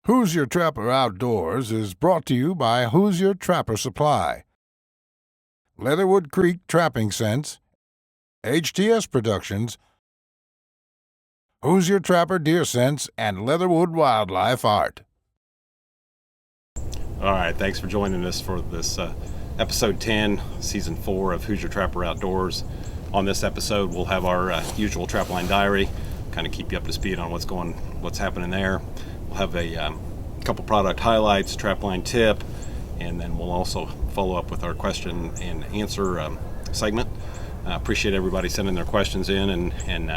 Hoosier Trapper Outdoors is brought to you by Hoosier Trapper Supply, Leatherwood Creek Trapping Scents, HTS Productions, Hoosier Trapper Deer Scents, and Leatherwood Wildlife Art. All right, thanks for joining us for this episode 10, season 4 of Hoosier Trapper Outdoors. On this episode, we'll have our usual trapline diary, kind of keep you up to speed on what's happening there. We'll have a couple product highlights, trapline tip, and then we'll also follow up with our question and answer segment. Appreciate everybody sending their questions in and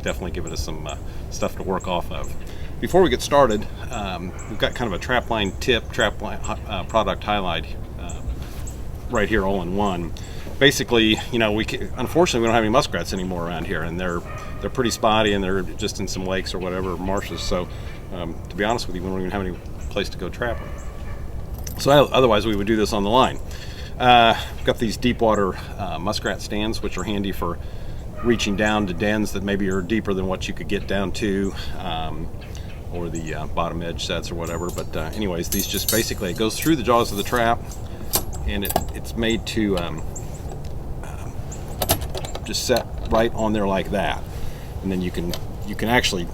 definitely giving us some stuff to work off of. Before we get started, we've got kind of a trapline tip, trapline product highlight right here all in one. Basically, unfortunately we don't have any muskrats anymore around here, and they're pretty spotty, and they're just in some lakes or whatever, marshes. So to be honest with you, we don't even have any place to go trapping. So otherwise we would do this on the line. We've got these deep water muskrat stands, which are handy for reaching down to dens that maybe are deeper than what you could get down to, or the bottom edge sets or whatever. But anyways, these just basically, it goes through the jaws of the trap, and it's made to just set right on there like that, and then you can actually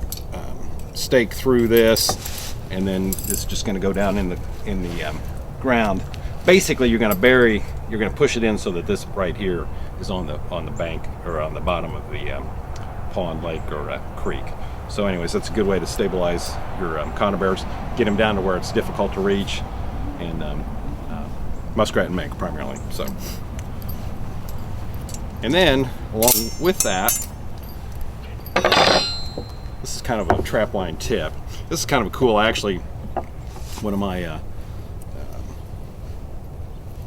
stake through this, and then it's just going to go down in the ground. Basically, you're going to push it in so that this right here is on the bank or on the bottom of the pond, lake, or creek. So anyways, that's a good way to stabilize your conibears, get them down to where it's difficult to reach, and muskrat and mink primarily. So, and then along with that, this is kind of a trapline tip. This is kind of cool. Actually, one of my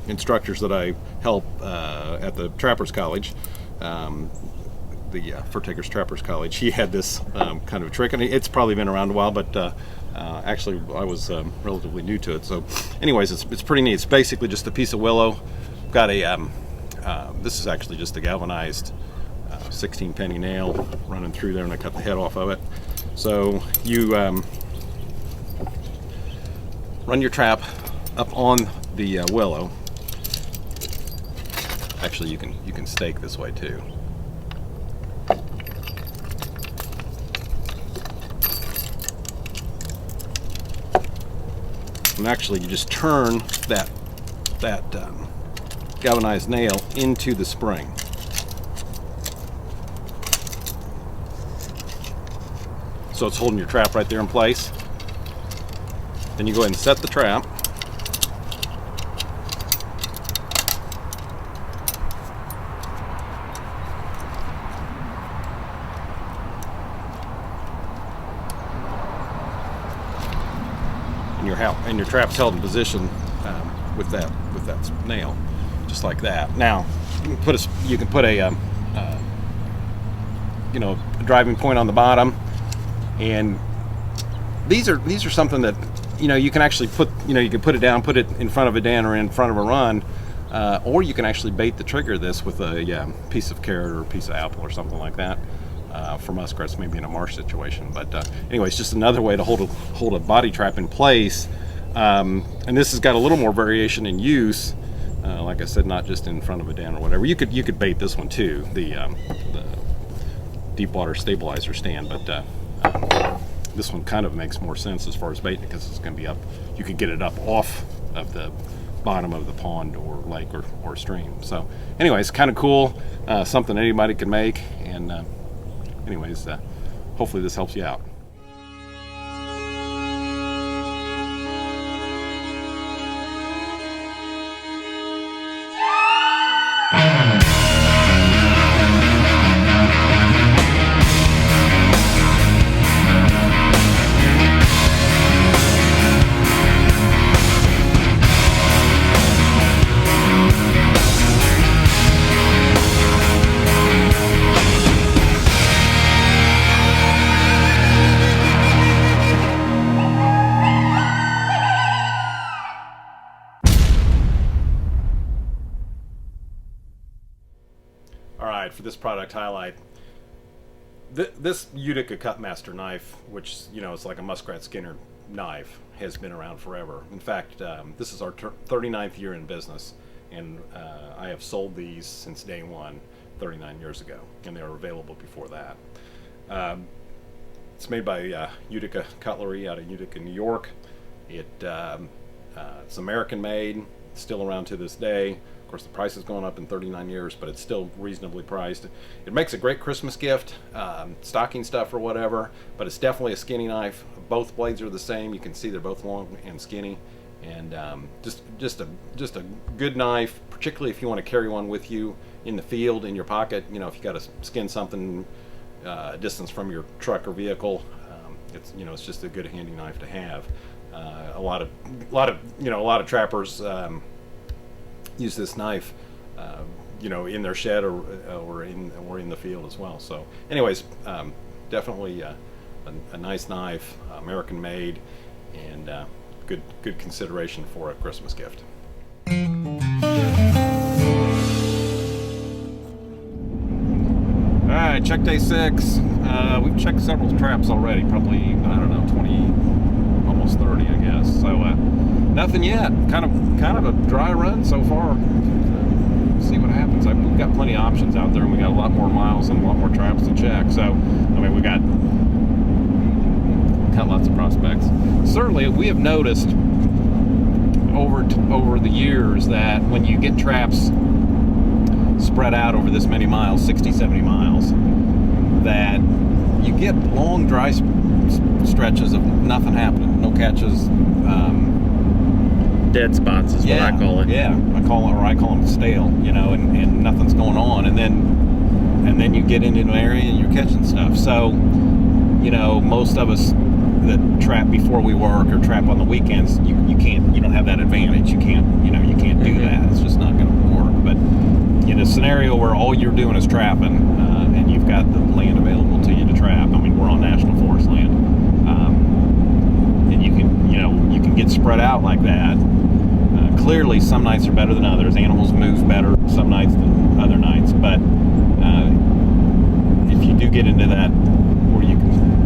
instructors that I help at the Trappers College, the Fur Takers Trappers College, he had this kind of trick, and it's probably been around a while, but actually I was relatively new to it. So anyways, it's pretty neat. It's basically just a piece of willow. Got a this is actually just a galvanized 16 penny nail running through there, and I cut the head off of it. So you run your trap up on the willow. Actually, you can stake this way too. And actually, you just turn that galvanized nail into the spring. So it's holding your trap right there in place. Then you go ahead and set the trap. And your trap's held in position with that nail, just like that. Now you can put a driving point on the bottom, and these are something that you can actually put you can put it down, put it in front of a den or in front of a run, or you can actually bait the trigger this with a piece of carrot or a piece of apple or something like that. For muskrats, maybe in a marsh situation. But anyways, just another way to hold a body trap in place. And this has got a little more variation in use. Like I said, not just in front of a den or whatever. You could bait this one too, the deep water stabilizer stand. But this one kind of makes more sense as far as baiting, because it's going to be up. You could get it up off of the bottom of the pond or lake or stream. So anyways, kind of cool. Something anybody can make. And anyways, hopefully this helps you out. For this product highlight, this Utica Cutmaster knife, which is like a muskrat skinner knife has been around forever. In fact, this is our 39th year in business, and I have sold these since day one, 39 years ago, and they were available before that. It's made by Utica Cutlery out of Utica, New York. It's American made, still around to this day. Of course, the price has gone up in 39 years, but it's still reasonably priced. It makes a great Christmas gift, stocking stuff or whatever, but it's definitely a skinny knife. Both blades are the same. You can see they're both long and skinny, and just a good knife, particularly if you want to carry one with you in the field, in your pocket. You know, if you got to skin something distance from your truck or vehicle, it's just a good handy knife to have. A lot of trappers use this knife, in their shed or in the field as well. So, anyways, definitely a nice knife, American made, and good consideration for a Christmas gift. All right, check day 6. We've checked several traps already, probably, I don't know, 20, almost 30, I guess. So nothing yet. Kind of a dry run so far. See what happens. We've got plenty of options out there, and we got a lot more miles and a lot more traps to check. So, I mean, we got lots of prospects. Certainly, we have noticed over the years that when you get traps spread out over this many miles, 60, 70 miles, that you get long dry stretches of nothing happening, no catches. Dead spots is what I call it. Yeah, I call them stale, and nothing's going on, and then you get into an area and you're catching stuff. So, most of us that trap before we work or trap on the weekends, you don't have that advantage. You can't do that. It's just not going to work. But in a scenario where all you're doing is trapping, and you've got the land available to you to trap, I mean, we're on national forest land, and you can get spread out like that. Clearly, some nights are better than others. Animals move better some nights than other nights. But if you do get into that where you can,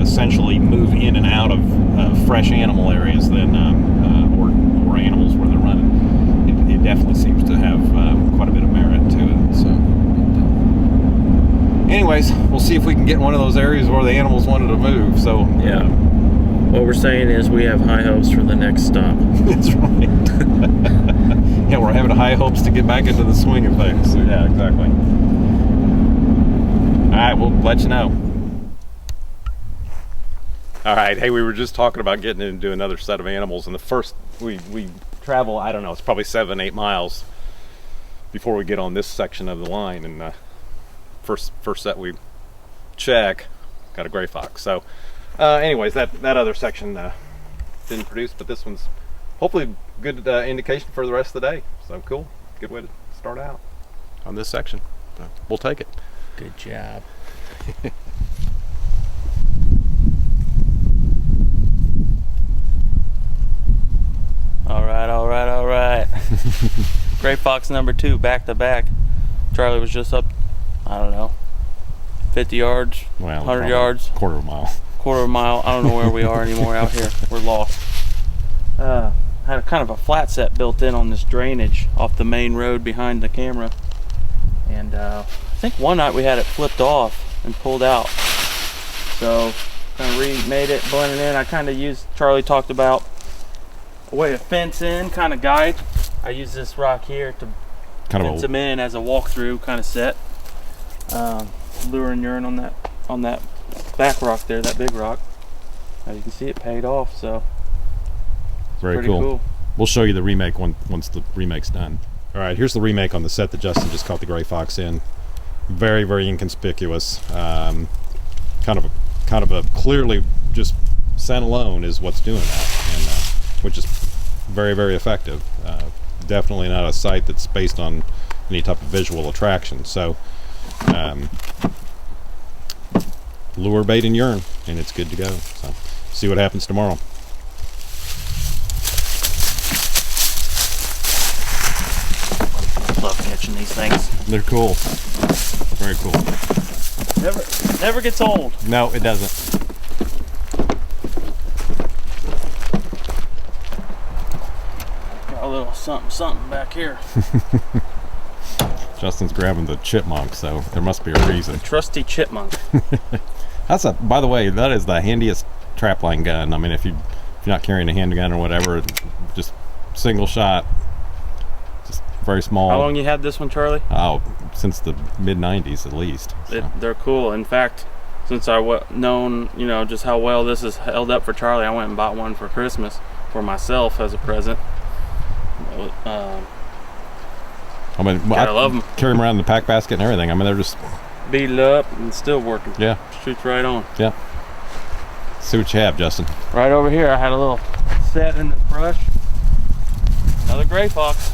essentially move in and out of fresh animal areas, then or animals where they're running, it definitely seems to have quite a bit of merit to it. So, anyways, we'll see if we can get one of those areas where the animals wanted to move. So yeah. What we're saying is we have high hopes for the next stop. That's right. Yeah, we're having high hopes to get back into the swing of things. So, yeah, exactly. All right, we'll let you know. All right, hey, we were just talking about getting into another set of animals, and the first we travel, I don't know, it's probably 7-8 miles before we get on this section of the line, and first set we check got a gray fox. So anyways, that other section didn't produce, but this one's hopefully good indication for the rest of the day. So cool, good way to start out on this section. So we'll take it. Good job. All right. Gray fox number 2, back to back. Charlie was just up, I don't know, 50 yards, 100 yards. Quarter of a mile. I don't know where we are anymore out here. We're lost. Had a kind of a flat set built in on this drainage off the main road behind the camera. And I think one night we had it flipped off and pulled out. So kind of remade it, blended in. I kind of used, Charlie talked about a way to fence in, kind of guide. I use this rock here to fence them in as a walkthrough kind of set. Lure and urine on that back rock there, that big rock. As you can see, it paid off. So very cool. We'll show you the remake once the remake's done. All right, here's the remake on the set that Justin just caught the gray fox in. Very, very inconspicuous. Kind of a clearly just scent alone is what's doing that, and which is very, very effective. Definitely not a sight that's based on any type of visual attraction. So lure, bait, and urine, and it's good to go. So see what happens tomorrow. Love catching these things. They're cool. Very cool. Never gets old. No, it doesn't. something back here. Justin's grabbing the chipmunk, so there must be a reason. Trusty chipmunk. By the way, that is the handiest trapline gun. I mean, if you're not carrying a handgun or whatever, just single shot, just very small. How long you had this one, Charlie? Oh, since the mid '90s at least. So. They're cool. In fact, since I've known, just how well this is held up for Charlie, I went and bought one for Christmas for myself as a present. I mean, I love them. Carry them around in the pack basket and everything. I mean, they're just beat up and still working. Yeah. Shoots right on. Yeah. See what you have, Justin. Right over here, I had a little set in the brush. Another gray fox.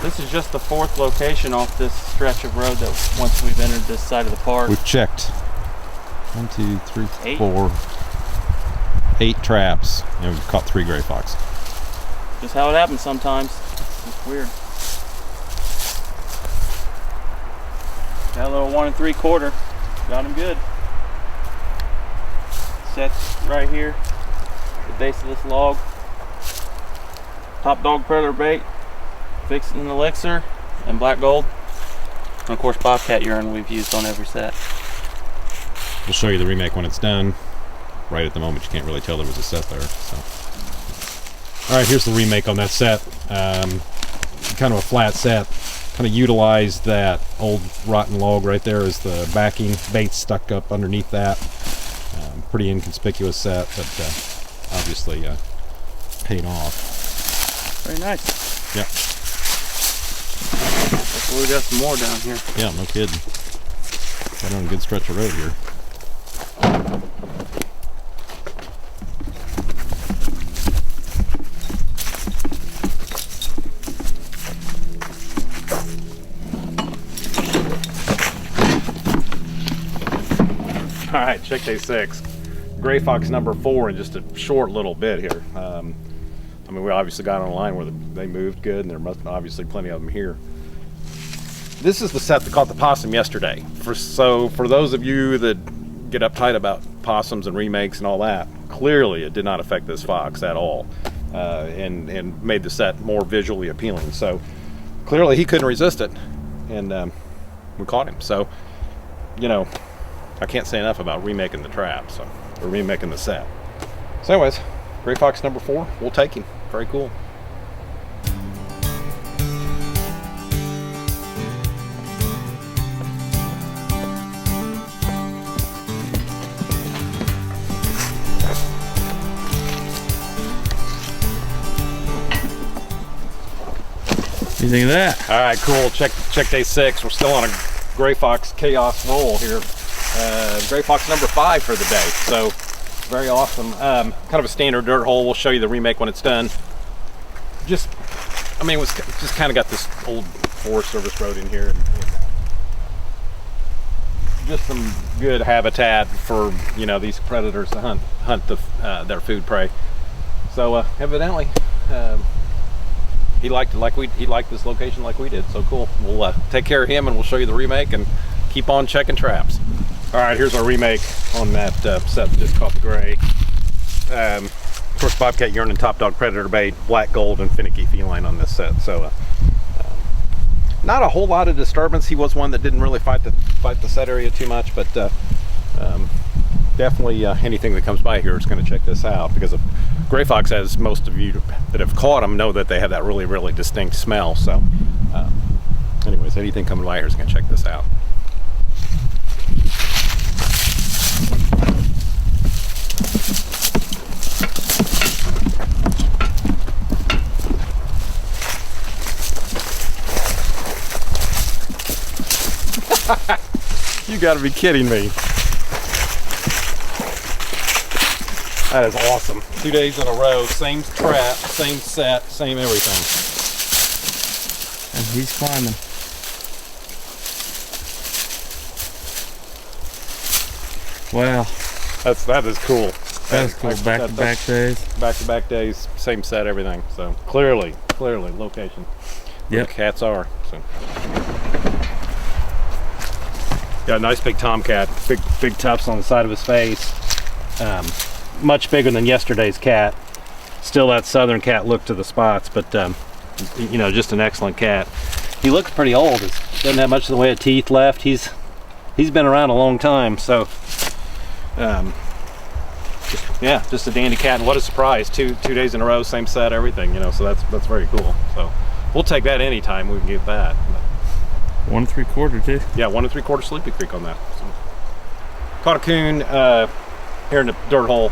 This is just the 4th location off this stretch of road that once we've entered this side of the park. We've checked 1, 2, 3, 8. 4, 8 traps, and we've caught 3 gray fox. Just how it happens sometimes. It's weird. Got a little 1 3/4. Got him good. Sets right here at the base of this log. Top dog predator bait, fixed in elixir, and black gold. And of course, Bobcat urine we've used on every set. We'll show you the remake when it's done. Right at the moment, you can't really tell there was a set there. So. All right, here's the remake on that set. Kind of a flat set. Kind of utilized that old rotten log right there as the backing. Bait stuck up underneath that. Pretty inconspicuous set, but obviously paid off. Very nice. Yeah. Hopefully we got some more down here. Yeah, no kidding. Got on a good stretch of road here. All right, check day 6. Gray fox number 4 in just a short little bit here. I mean, we obviously got on a line where they moved good, and there must obviously plenty of them here. This is the set that caught the possum yesterday. So for those of you that get uptight about possums and remakes and all that, clearly it did not affect this fox at all, and made the set more visually appealing. So clearly he couldn't resist it, and we caught him. So, I can't say enough about remaking the trap, or remaking the set. So anyways, gray fox number 4, we'll take him. Very cool. What do you think of that? All right, cool. Check day 6. We're still on a gray fox chaos roll here. Gray fox number 5 for the day, so very awesome. Kind of a standard dirt hole. We'll show you the remake when it's done. It was just kind of got this old Forest Service road in here, and just some good habitat for these predators to hunt their food prey. So evidently he liked this location like we did. So cool. We'll take care of him, and we'll show you the remake and keep on checking traps. All right, here's our remake on that set that just caught the gray. Of course, Bobcat urine and top dog predator bait, black gold, and finicky feline on this set. So not a whole lot of disturbance. He was one that didn't really fight the set area too much, but definitely anything that comes by here is going to check this out, because of gray fox, as most of you that have caught them know, that they have that really, really distinct smell. So anyways, anything coming by here is going to check this out. You gotta be kidding me. That is awesome. 2 days in a row, same trap, same set, same everything. And he's climbing. Wow. That is cool. That's cool. Back-to-back days. Back-to-back days, same set, everything. So clearly location. Where Yep. the cats are. So. Got a nice big tomcat, big tufts on the side of his face. Much bigger than yesterday's cat. still that southern cat look to the spots, but you know, just an excellent cat. He looks pretty old. He doesn't have much in the way of teeth left. He's been around a long time, so just a dandy cat. And what a surprise! Two days in a row, same set, everything. You know, so that's very cool. So we'll take that anytime we can get that. But 1 3/4 too. yeah, 1 3/4 Sleepy Creek on that. So, caught a coon here in the dirt hole.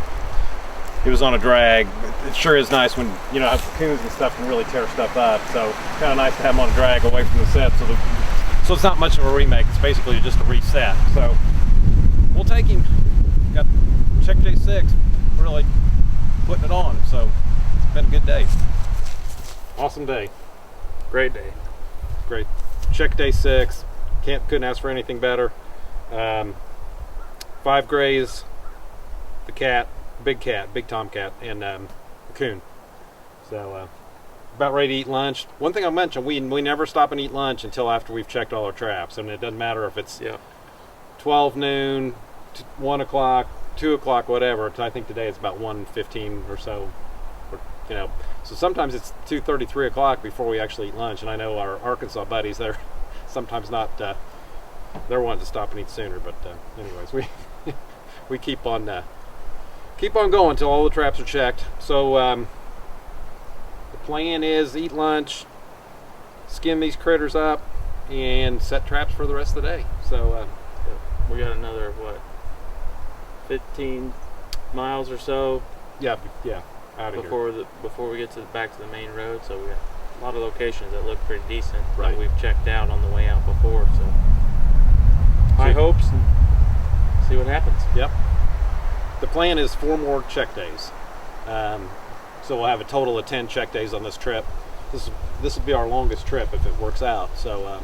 He was on a drag. It sure is nice when, you know, coons and stuff can really tear stuff up. So it's kind of nice to have him on a drag away from the set. So it's not much of a remake. It's basically just a reset. So we'll take him. Got check day 6. Really putting it on. So it's been a good day. Awesome day. Great day. Great. Check day 6. Couldn't ask for anything better. 5 grays. The cat. Big tomcat, and a coon. So about ready to eat lunch. One thing I'll mention, we never stop and eat lunch until after we've checked all our traps. I mean, it doesn't matter if it's 12 noon, 1 o'clock, 2 o'clock, whatever. I think today it's about 1:15 or so. Or, you know, so sometimes it's 2:30, 3 o'clock before we actually eat lunch. And I know our Arkansas buddies, they're sometimes not. They're wanting to stop and eat sooner. But anyways, we keep on going until all the traps are checked. So the plan is eat lunch, skin these critters up, and set traps for the rest of the day. So we got another 15 miles or so. Yeah, out of here before we get back to the main road. So we got a lot of locations that look pretty decent right. that we've checked out on the way out before. So high hopes and see what happens. Yep. The plan is 4 more check days. So we'll have a total of 10 check days on this trip. This will be our longest trip if it works out. So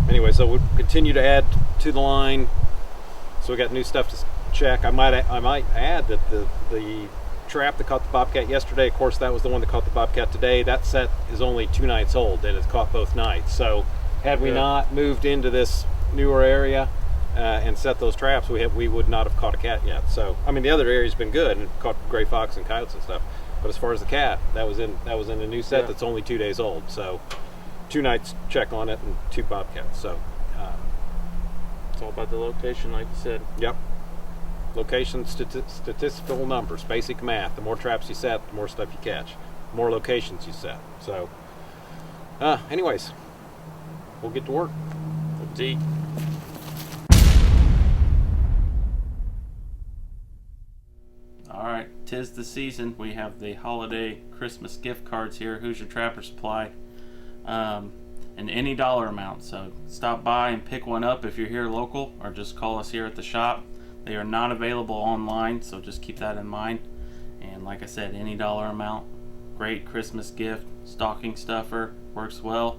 anyway, so we'll continue to add to the line. So we got new stuff to check. I might add that the trap that caught the bobcat yesterday, of course that was the one that caught the bobcat today. That set is only 2 nights old and it's caught both nights. So had we not moved into this newer area and set those traps, we would not have caught a cat yet. So I mean, the other area's been good and caught gray fox and coyotes and stuff. But as far as the cat, that was in a new set that's only 2 days old. So 2 nights check on it and 2 bobcats. So it's all about the location, like you said. Yep. Location, statistical numbers, basic math. The more traps you set, the more stuff you catch. The more locations you set. So anyways, we'll get to work. Let's eat. Alright, 'tis the season. We have the holiday Christmas gift cards here, Hoosier Trapper Supply, and any dollar amount. So stop by and pick one up if you're here local, or just call us here at the shop. They are not available online, so just keep that in mind. And like I said, any dollar amount. Great Christmas gift, stocking stuffer, works well.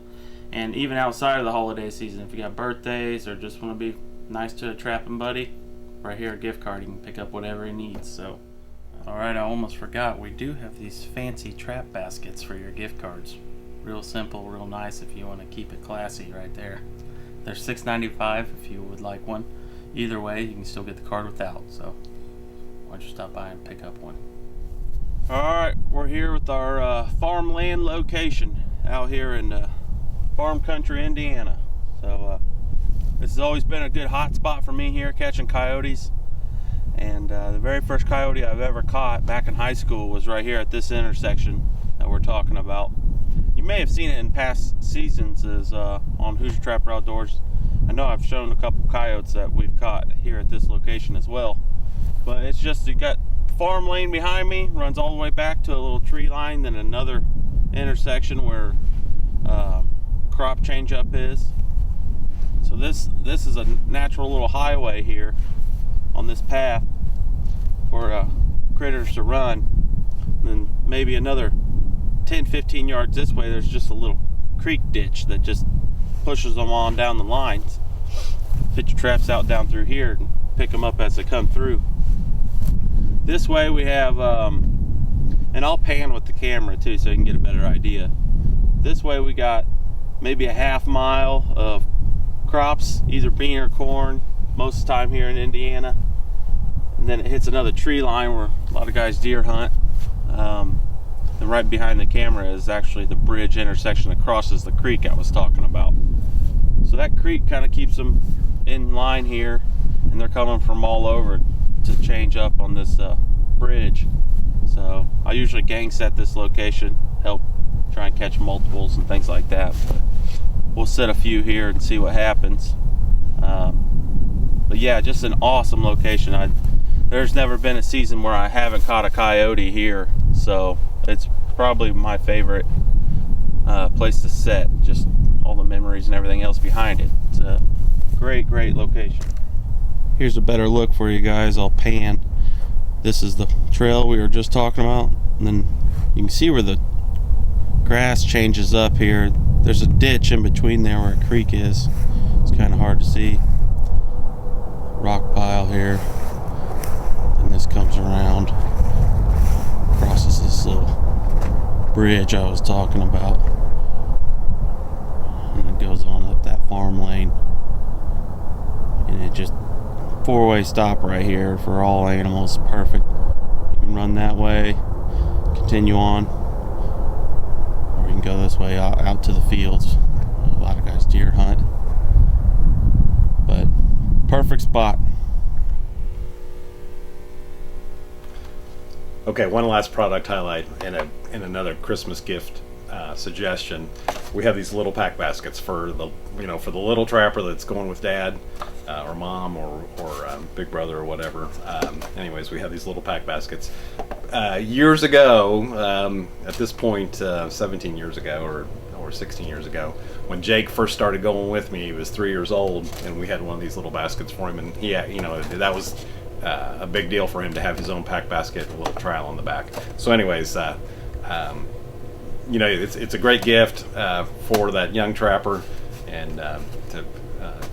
And even outside of the holiday season, if you got birthdays or just want to be nice to a trapping buddy, right here a gift card, you can pick up whatever he needs. So alright, I almost forgot, we do have these fancy trap baskets for your gift cards. Real simple, real nice if you want to keep it classy right there. They're $6.95 if you would like one. Either way, you can still get the card without, so why don't you stop by and pick up one. Alright, we're here with our farmland location out here in farm country, Indiana. So this has always been a good hot spot for me here, catching coyotes. And the very first coyote I've ever caught back in high school was right here at this intersection that we're talking about. You may have seen it in past seasons is on Hoosier Trapper Outdoors. I know I've shown a couple coyotes that we've caught here at this location as well. But it's just, you got farm lane behind me, runs all the way back to a little tree line, then another intersection where crop change up is. So this is a natural little highway here on this path for critters to run. And then maybe another 10-15 yards this way, there's just a little creek ditch that just pushes them on down the lines. Put your traps out down through here and pick them up as they come through. This way we have, and I'll pan with the camera too so you can get a better idea. This way we got maybe a half mile of crops, either bean or corn, most of the time here in Indiana. And then it hits another tree line where a lot of guys deer hunt. And right behind the camera is actually the bridge intersection that crosses the creek I was talking about. So that creek kind of keeps them in line here, and they're coming from all over to change up on this bridge. So I usually gang set this location, help try and catch multiples and things like that. But we'll set a few here and see what happens. But yeah, just an awesome location. There's never been a season where I haven't caught a coyote here, so it's probably my favorite place to set. Just all the memories and everything else behind it. It's a great location. Here's a better look for you guys. I'll pan. This is the trail we were just talking about, and then you can see where the grass changes up here. There's a ditch in between there where a creek is. It's kind of hard to see. Rock pile here, and this comes around, crosses this little bridge I was talking about, and it goes on up that farm lane, and it just four-way stop right here for all animals. Perfect. You can run that way, continue on, or you can go this way out to the fields. A lot of guys deer hunt, but perfect spot. Okay, one last product highlight and another Christmas gift suggestion. We have these little pack baskets for the little trapper that's going with dad or mom or big brother or whatever. Anyways, we have these little pack baskets. Years ago, at this point, 17 years ago or 16 years ago, when Jake first started going with me, he was 3 years old, and we had one of these little baskets for him, and that was a big deal for him to have his own pack basket and a little trowel on the back. So anyways, it's a great gift for that young trapper, and to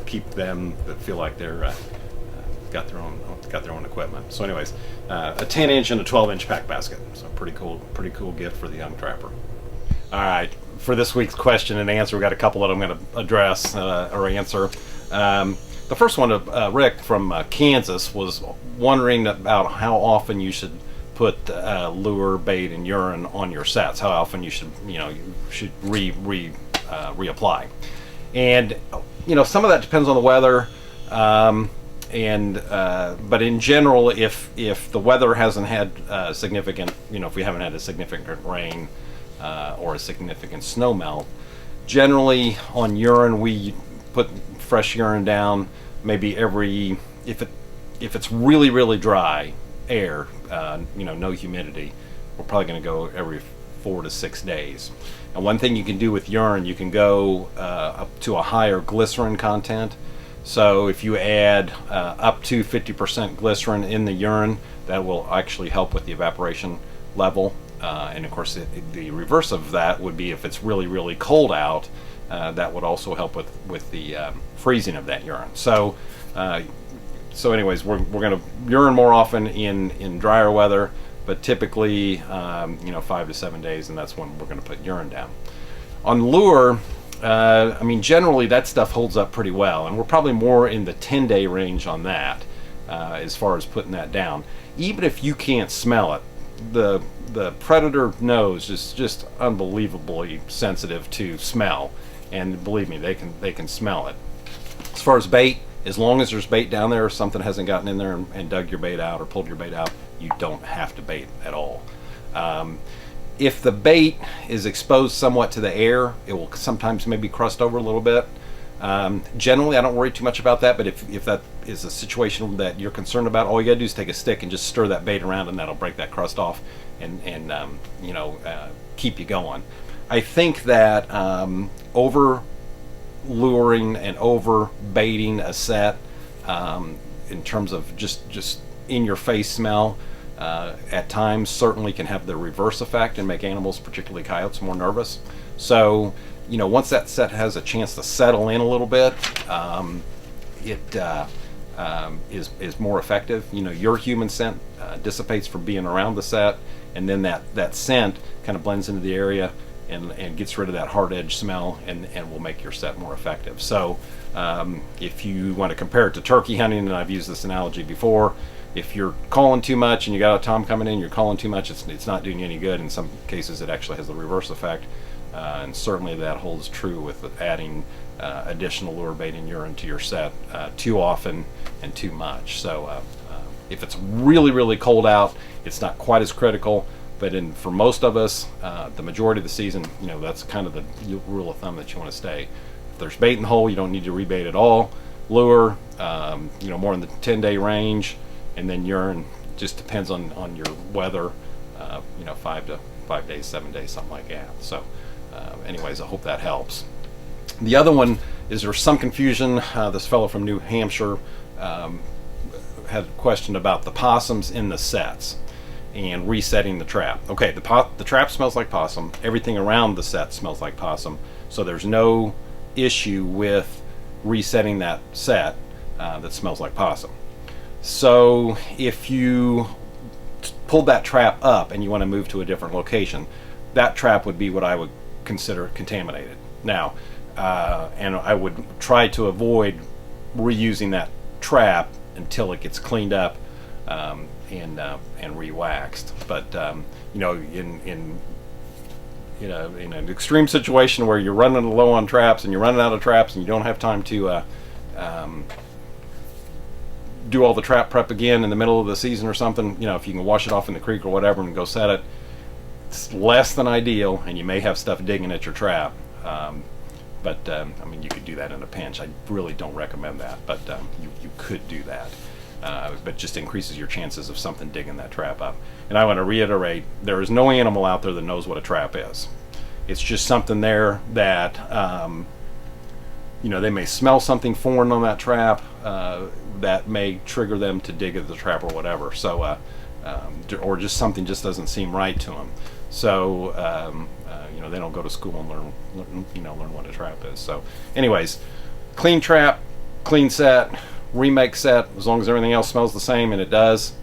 keep them that feel like they're got their own equipment. So anyways, a 10-inch and a 12-inch pack basket. So pretty cool gift for the young trapper. All right, for this week's question and answer, we got a couple that I'm going to address or answer. The first one, Rick from Kansas, was wondering about how often you should put lure, bait, and urine on your sets. How often you should reapply. And some of that depends on the weather. But in general, if the weather hasn't had significant, if we haven't had a significant rain or a significant snow melt, generally on urine we put fresh urine down maybe if it's really dry air, no humidity, we're probably going to go every 4 to 6 days. And one thing you can do with urine, you can go up to a higher glycerin content. So if you add up to 50% glycerin in the urine, that will actually help with the evaporation level. And of course, the reverse of that would be if it's really cold out, that would also help with the freezing of that urine. So anyways, we're going to urine more often in drier weather, but typically 5 to 7 days, and that's when we're going to put urine down. On lure, generally that stuff holds up pretty well, and we're probably more in the 10-day range on that as far as putting that down. Even if you can't smell it, the predator nose is just unbelievably sensitive to smell, and believe me, they can smell it. As far as bait, as long as there's bait down there, or something hasn't gotten in there and dug your bait out or pulled your bait out, you don't have to bait at all. If the bait is exposed somewhat to the air, it will sometimes maybe crust over a little bit. Generally, I don't worry too much about that, but if that is a situation that you're concerned about, all you gotta do is take a stick and just stir that bait around, and that'll break that crust off and keep you going. I think that over luring and over baiting a set in terms of just in your face smell at times certainly can have the reverse effect and make animals, particularly coyotes, more nervous. So once that set has a chance to settle in a little bit, it is more effective. Your human scent dissipates from being around the set, and then that scent kind of blends into the area and gets rid of that hard edge smell and will make your set more effective. So if you want to compare it to turkey hunting, and I've used this analogy before, If you're calling too much and you got a tom coming in, you're calling too much, it's not doing you any good. In some cases, it actually has the reverse effect. And certainly that holds true with adding additional lure bait and urine to your set too often and too much. So if it's really, really cold out, it's not quite as critical. But for most of us, the majority of the season, that's kind of the rule of thumb that you want to stay. If there's bait in the hole, you don't need to rebait at all. Lure, more in the 10-day range, and then urine just depends on your weather. 5 days, 7 days, something like that. So, anyways, I hope that helps. The other one is there's some confusion. This fellow from New Hampshire had a question about the possums in the sets and resetting the trap. Okay, the trap smells like possum. Everything around the set smells like possum. So there's no issue with resetting that set that smells like possum. So if you pulled that trap up and you want to move to a different location, that trap would be what I would consider contaminated. Now, and I would try to avoid reusing that trap until it gets cleaned up and re-waxed. But in an extreme situation where you're running low on traps and you're running out of traps and you don't have time to do all the trap prep again in the middle of the season or something, if you can wash it off in the creek or whatever and go set it, it's less than ideal, and you may have stuff digging at your trap. But you could do that in a pinch. I really don't recommend that, but you could do that. But just increases your chances of something digging that trap up. And I want to reiterate, there is no animal out there that knows what a trap is. It's just something there that, they may smell something foreign on that trap that may trigger them to dig at the trap or whatever. So, or just something just doesn't seem right to them. So, they don't go to school and learn what a trap is. So, anyways, clean trap, clean set, remake set. As long as everything else smells the same, and it does,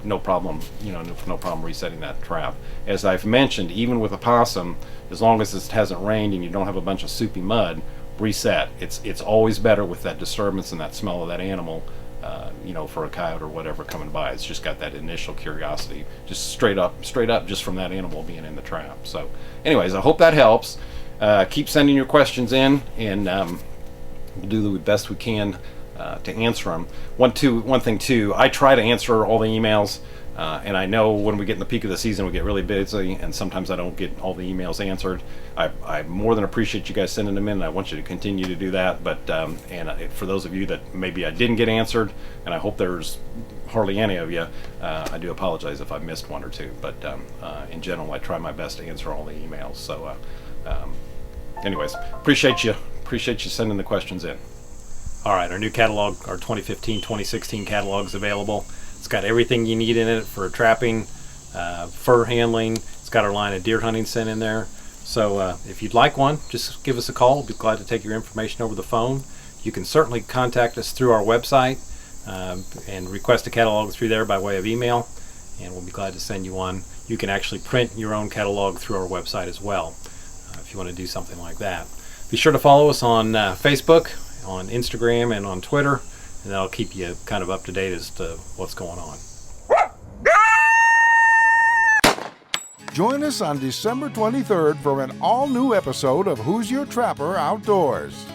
no problem. No problem resetting that trap. As I've mentioned, even with a possum, as long as it hasn't rained and you don't have a bunch of soupy mud, reset. It's always better with that disturbance and that smell of that animal. For a coyote or whatever coming by, it's just got that initial curiosity, just straight up, just from that animal being in the trap. So, anyways, I hope that helps. Keep sending your questions in, and we'll do the best we can to answer them. One thing too, I try to answer all the emails, and I know when we get in the peak of the season, we get really busy, and sometimes I don't get all the emails answered. I more than appreciate you guys sending them in, and I want you to continue to do that. But for those of you that maybe I didn't get answered, and I hope there's hardly any of you, I do apologize if I missed one or two. But in general, I try my best to answer all the emails. So, anyways, appreciate you sending the questions in. All right, our new catalog, our 2015-2016 catalog is available. It's got everything you need in it for trapping, fur handling. It's got our line of deer hunting scent in there. So if you'd like one, just give us a call. We'll be glad to take your information over the phone. You can certainly contact us through our website and request a catalog through there by way of email, and we'll be glad to send you one. You can actually print your own catalog through our website as well if you want to do something like that. Be sure to follow us on Facebook, on Instagram, and on Twitter, and that'll keep you kind of up to date as to what's going on. Join us on December 23rd for an all-new episode of Who's Your Trapper Outdoors.